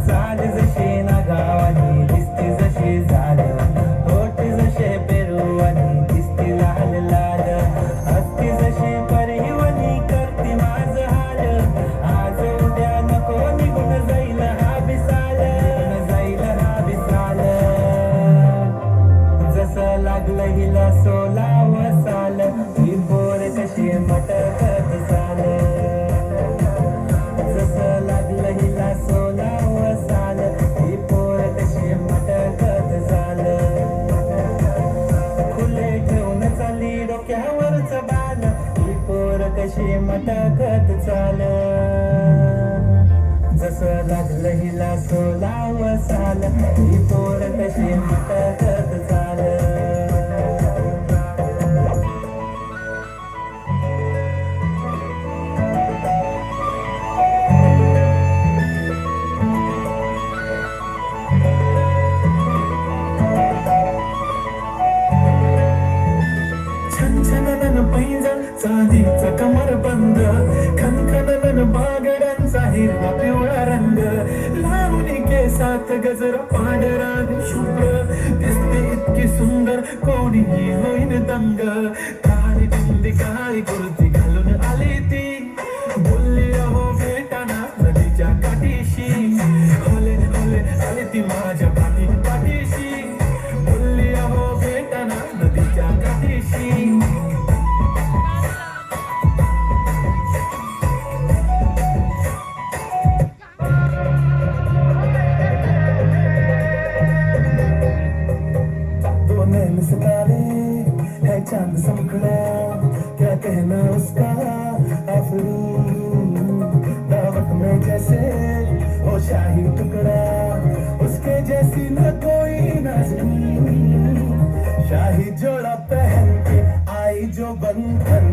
चाल जशी ना गावानी दिसती जशी झाल, होठ जसे पेरुवानी दिसती लाल लाल, हसती जशी परिवनी करती माझ हाल, आज उद्या नको निघून जाईल हा बिसाल, जाईल हा बिसाल. जसं लागलं हिला सोलाव साल, ही पोर कशी मटकत चाल, जसं लागलं हिला सोलाव साल, ही पोर कशी मटकत चाल. खुले ठेवून चाली डोक्यावरच बाल, ही पोर कशी मटकत चाल, जसं लागलं हिला सोलाव साल, ही पोर कशी मटकत चाल. छनछनन पैंजण चांदीचा कमरबंद, खनखनन बागड्यांचा हिरवा पिवळा रंग, लावून केसात गजरा पांढरा आणि शुभ्र, दिसते इतकी सुंदर कोणीही होईन दंग. काळी बिंदी काळी कुर्ती घालून आली ती, बोलली अहो भेटाना नदीच्या काठीशी, होले होले आली ती माझ्या पाठी पाठीशी, बोलली अहो भेटाना नदीच्या काठीशी. है चांद समखड़ा, क्या कहना उसका आफरीन, दावत में जैसे हो शाही टुकड़ा, उसके जैसी न कोई नाज़नीन, शाही जोड़ा पहन के आई जो बंधन,